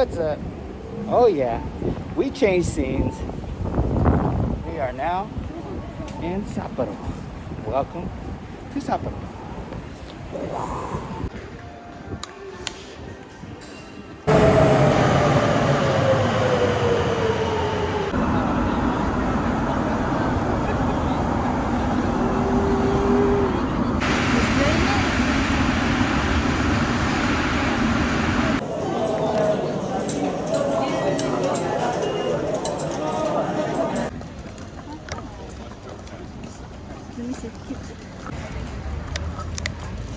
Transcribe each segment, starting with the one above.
What's up? Oh yeah, we changed scenes. We are now in Sapporo. Welcome to Sapporo.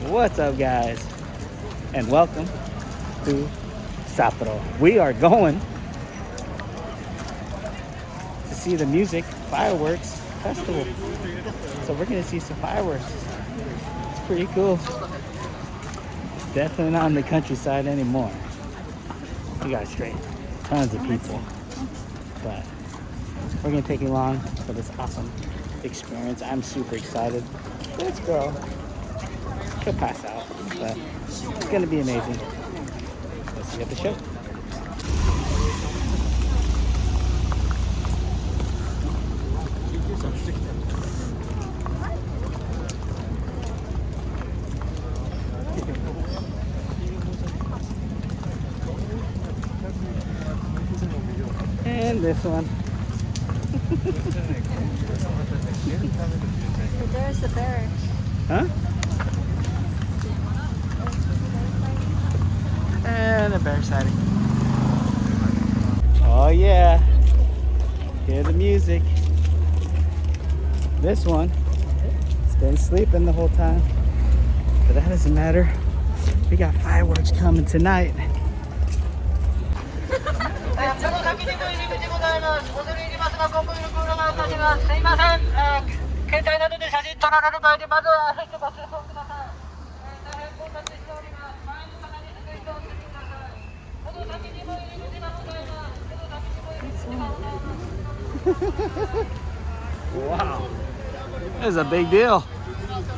What's up, guys? And welcome to Sapporo. We are going to see the music fireworks festival. So we're gonna see some fireworks. It's pretty cool. Definitely not in the countryside anymore. We got straight tons of people. But we're gonna take you along for this awesome experience. I'm super excited. This girl, she'll pass out, but it's gonna be amazing. Let's see you at the show. And this one. There's the bear. Huh? And a bear sighting. Oh yeah. Hear the music. This one has been sleeping the whole time. But that doesn't matter. We got fireworks coming tonight. Wow. This is a big deal.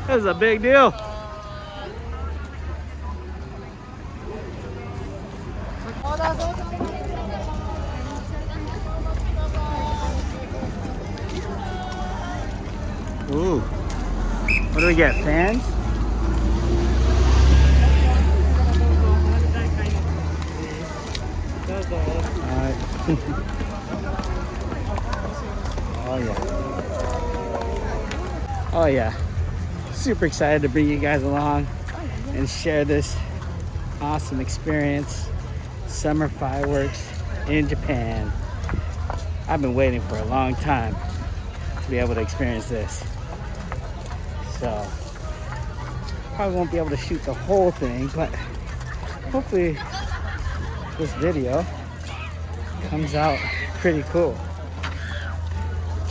This is a big deal. Ooh. What do we get? Fans? Alright. Oh yeah. Oh yeah. Super excited to bring you guys along and share this awesome experience. Summer fireworks in Japan. I've been waiting for a long time to be able to experience this. So probably won't be able to shoot the whole thing, but hopefully this video comes out pretty cool.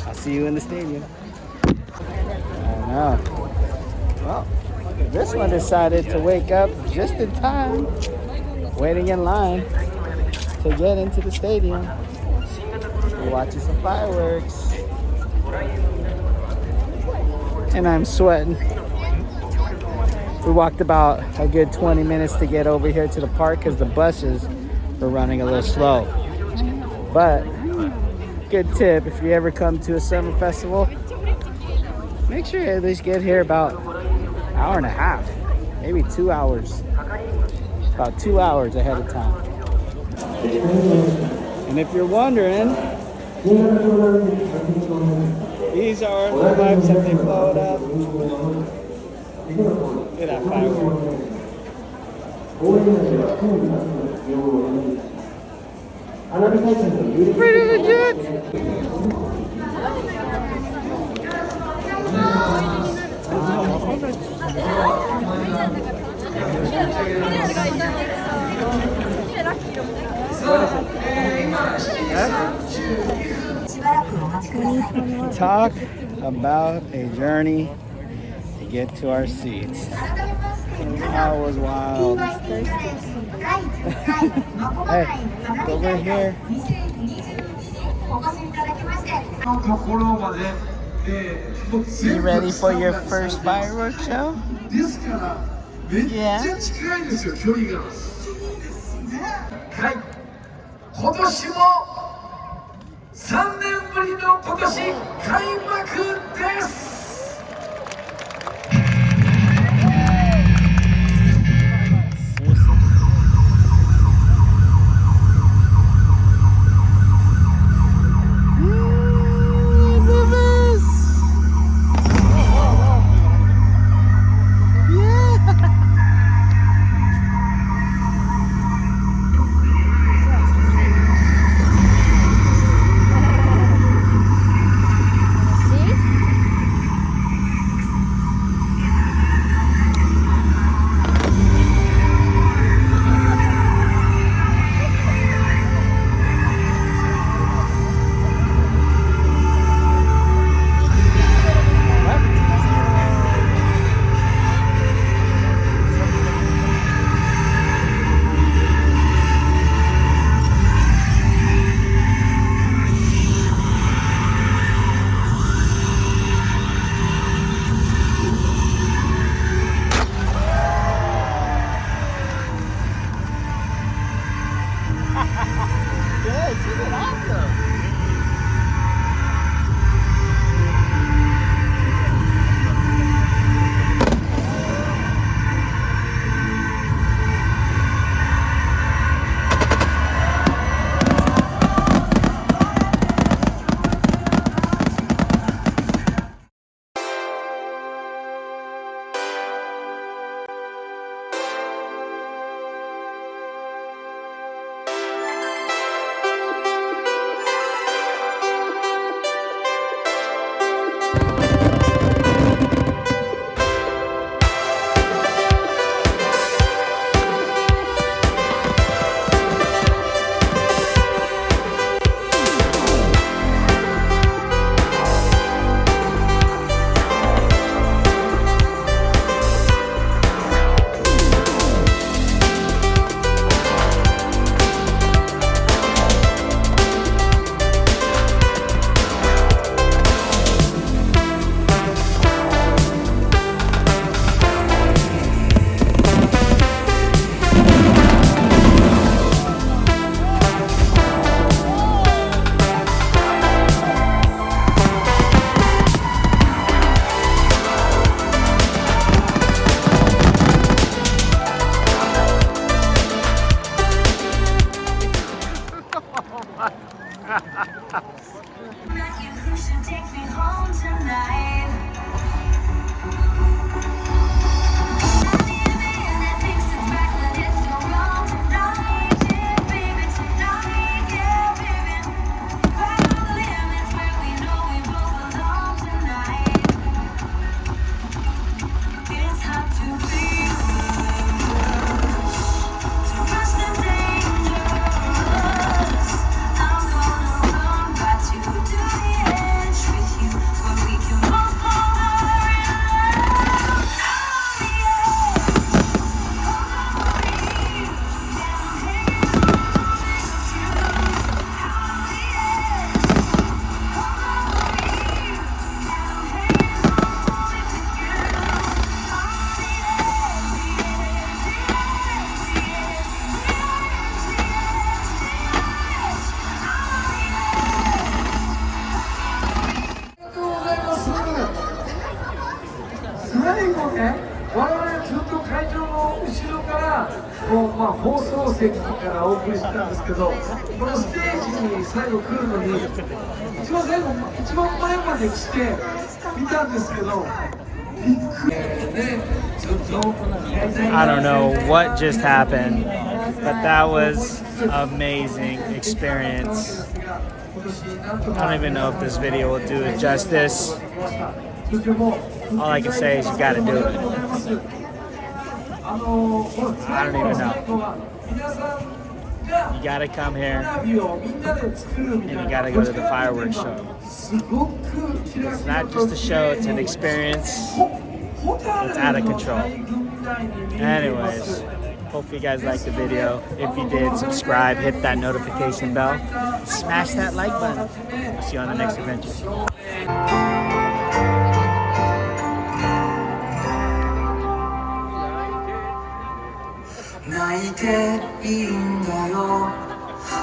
I'll see you in the stadium. I know. Well, this one decided to wake up just in time, waiting in line to get into the stadium. We're watching some fireworks. And I'm sweating. We walked about a good 20 minutes to get over here to the park because the buses were running a little slow. But good tip, if you ever come to a summer festival, make sure you at least get here about an hour and a half, maybe 2 hours. About 2 hours ahead of time. And if you're wondering, these are the pipes that they float up. Look at that firework. Pretty legit. Talk about a journey to get to our seats. That was wild. Hey, over here. You ready for your first fireworks show? Yeah. 今年も3年ぶりの今年開幕です。最後ね、我々ずっと会場の後ろからこう、放送席からお送りしてたんですけど、このステージに最後来るのに一番最後、一番前まで来て見たんですけど、びっくりね、ちょっと I don't know what just happened, but that was amazing experience. I don't even know if this video will do it justice. All I can say is you gotta do it. I don't even know. You gotta come here and you gotta go to the fireworks show. It's not just a show, it's an experience. It's out of control. Anyways, hopefully you guys liked the video. If you did, subscribe, hit that notification bell, smash that like button. I'll see you on the next adventure. 泣いていいんだよ今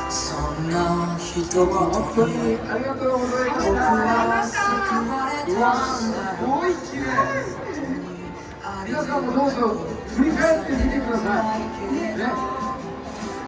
日は本当にありがとうございました。うわ、すごい綺麗。皆さんもどうぞ振り返ってみてください。ね。